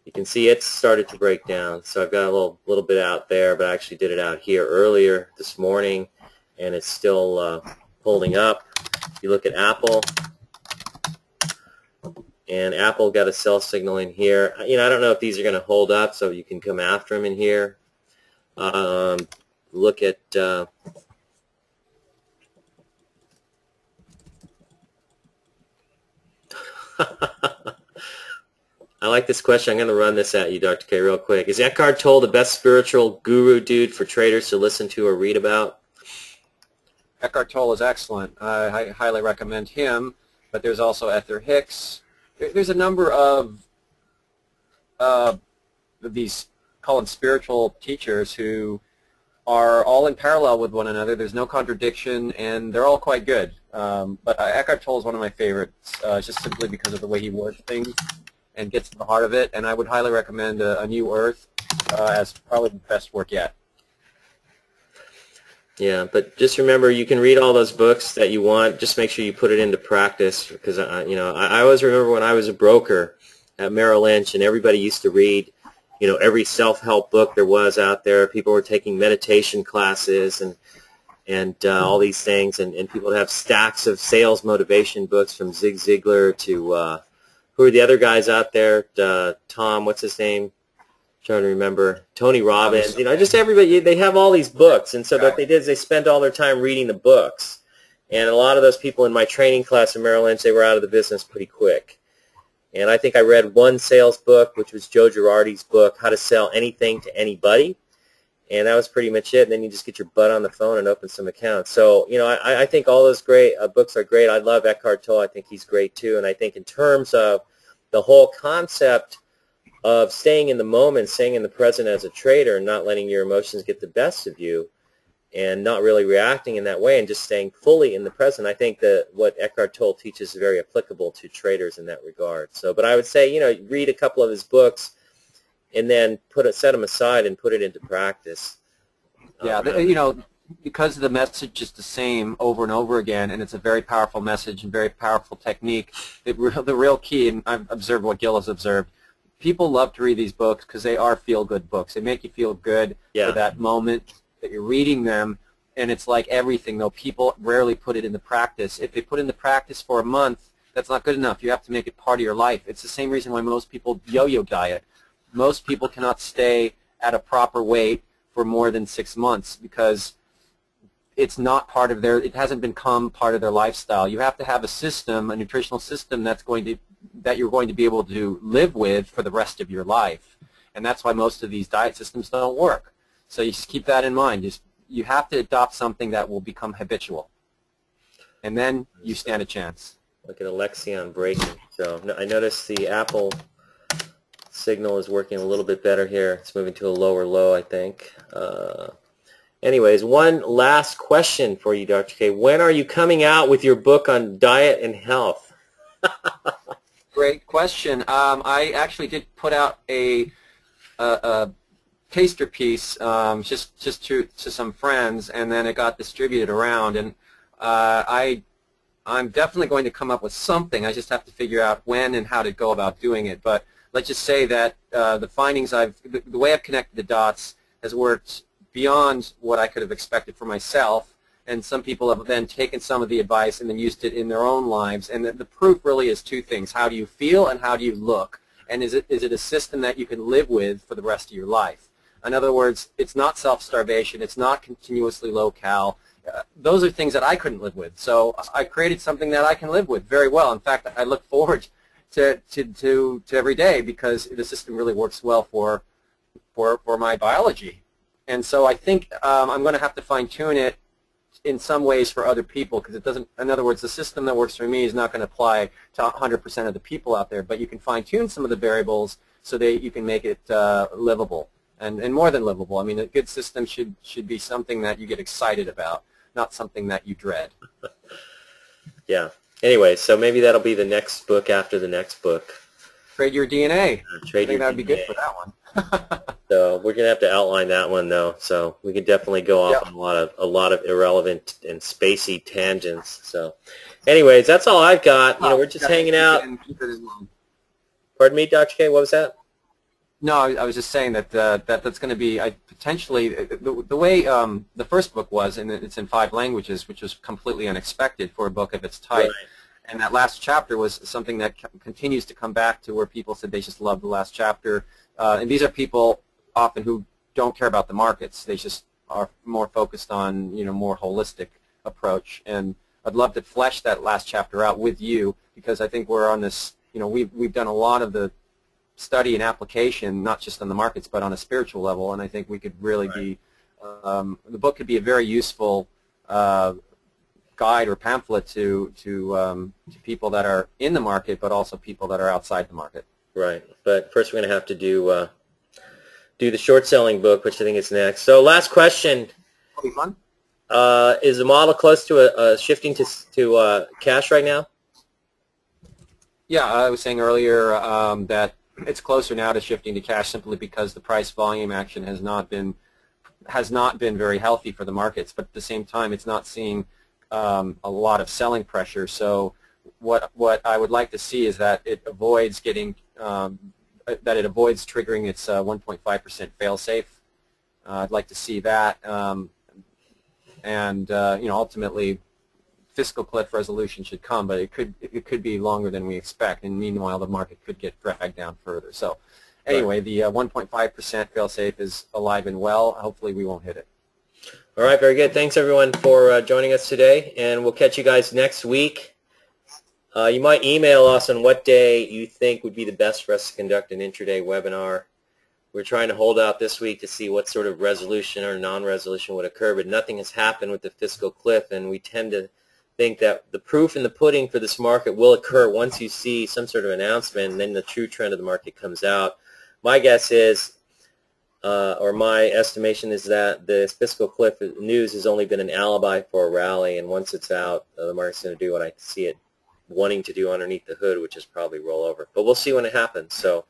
You can see it's started to break down. So I've got a little bit out there, but I actually did it out here earlier this morning, and it's still holding up. You look at Apple, and Apple got a sell signal in here. I don't know if these are going to hold up, so you can come after them in here. Look at I like this question. I'm going to run this at you, Dr. K, real quick. Is Eckhart Tolle the best spiritual guru dude for traders to listen to or read about? Eckhart Tolle is excellent. I highly recommend him, but there's also Ether Hicks. There's a number of these, call them spiritual teachers, who are all in parallel with one another. There's no contradiction, and they're all quite good. But Eckhart Tolle is one of my favorites, just simply because of the way he words things and gets to the heart of it. And I would highly recommend A New Earth as probably the best work yet. Yeah, but just remember, you can read all those books that you want. Just make sure you put it into practice, because I always remember when I was a broker at Merrill Lynch, and everybody used to read, every self-help book there was out there. People were taking meditation classes and all these things, and people would have stacks of sales motivation books from Zig Ziglar to who are the other guys out there? Tom, what's his name? Trying to remember. Tony Robbins. Just everybody. They have all these books, and so what they did is they spent all their time reading the books. And a lot of those people in my training class in Merrill Lynch, they were out of the business pretty quick. And I think I read one sales book, which was Joe Girardi's book, How to Sell Anything to Anybody. And that was pretty much it. And then you just get your butt on the phone and open some accounts. So, I think all those great books are great. I love Eckhart Tolle. I think he's great too. And I think in terms of the whole concept of staying in the moment, staying in the present as a trader, and not letting your emotions get the best of you, and not really reacting in that way, and just staying fully in the present, I think that what Eckhart Tolle teaches is very applicable to traders in that regard. So, but I would say, read a couple of his books, and then set them aside and put it into practice. Yeah, because the message is the same over and over again, and it's a very powerful message and very powerful technique. The real key, and I've observed what Gil has observed, people love to read these books because they are feel-good books. They make you feel good for that moment that you're reading them, and it's like everything, though. People rarely put it into practice. If they put it into practice for a month, that's not good enough. You have to make it part of your life. It's the same reason why most people yo-yo diet. Most people cannot stay at a proper weight for more than 6 months because it's not part of it hasn't become part of their lifestyle. You have to have a system, a nutritional system that you're going to be able to live with for the rest of your life. And that's why most of these diet systems don't work. So you just keep that in mind. You have to adopt something that will become habitual. And then you stand a chance. Look at Alexion breaking. So I noticed the Apple signal is working a little bit better here. It's moving to a lower low, I think. Anyways, one last question for you, Dr. K. When are you coming out with your book on diet and health? Great question. I actually did put out a taster piece just to some friends, and then it got distributed around. And I'm definitely going to come up with something. I just have to figure out when and how to go about doing it. But let's just say that the findings the way I've connected the dots has worked beyond what I could have expected for myself, and some people have then taken some of the advice and then used it in their own lives. And the proof really is two things: how do you feel and how do you look? And is it a system that you can live with for the rest of your life? In other words, it's not self-starvation, it's not continuously low-cal. Those are things that I couldn't live with. So I created something that I can live with very well. In fact, I look forward to every day because the system really works well for my biology. And so I think I'm going to have to fine-tune it in some ways for other people because it doesn't, in other words, the system that works for me is not going to apply to 100% of the people out there, but you can fine-tune some of the variables so that you can make it livable and more than livable. I mean, a good system should be something that you get excited about, not something that you dread. Yeah. Anyway, so maybe that'll be the next book after the next book. Trade Your DNA. I think that would be good for that one. So we're gonna have to outline that one though. So we can definitely go off on a lot of irrelevant and spacey tangents. So, anyways, that's all I've got. We're just hanging out. Pardon me, Dr. K. What was that? No, I was just saying that that's going to be potentially the way the first book was, and it's in 5 languages, which was completely unexpected for a book of its type. Right. And that last chapter was something that continues to come back to where people said they just love the last chapter. And these are people often who don't care about the markets. They just are more focused on, more holistic approach. And I'd love to flesh that last chapter out with you because I think we're on this, we've done a lot of the study and application, not just on the markets, but on a spiritual level. And I think we could really be, the book could be a very useful guide or pamphlet to people that are in the market, but also people that are outside the market. Right. But first we're going to have to do the short selling book, which I think is next. So last question. That'll be fun. Is the model close to shifting to cash right now? Yeah, I was saying earlier that it's closer now to shifting to cash simply because the price volume action has not been very healthy for the markets, but at the same time it's not seeing a lot of selling pressure. So what I would like to see is that it avoids getting that it avoids triggering its 1.5% fail-safe. I'd like to see that, and ultimately, fiscal cliff resolution should come, but it could be longer than we expect, and meanwhile the market could get dragged down further. So anyway, the 1.5% fail-safe is alive and well. Hopefully we won't hit it. All right, very good. Thanks everyone for joining us today, and we'll catch you guys next week. You might email us on what day you think would be the best for us to conduct an intraday webinar. We're trying to hold out this week to see what sort of resolution or non-resolution would occur, but nothing has happened with the fiscal cliff, and we tend to think that the proof in the pudding for this market will occur once you see some sort of announcement, and then the true trend of the market comes out. My guess is, or my estimation is, that the fiscal cliff news has only been an alibi for a rally, and once it's out, the market's going to do what I see it wanting to do underneath the hood, which is probably roll over. But we'll see when it happens. So,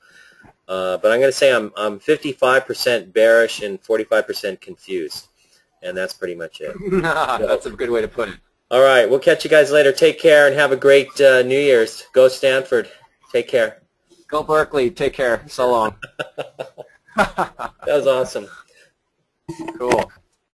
but I'm going to say I'm 55% bearish and 45% confused, and that's pretty much it. That's a good way to put it. All right, we'll catch you guys later. Take care and have a great New Year's. Go Stanford. Take care. Go Berkeley. Take care. So long. That was awesome. Cool.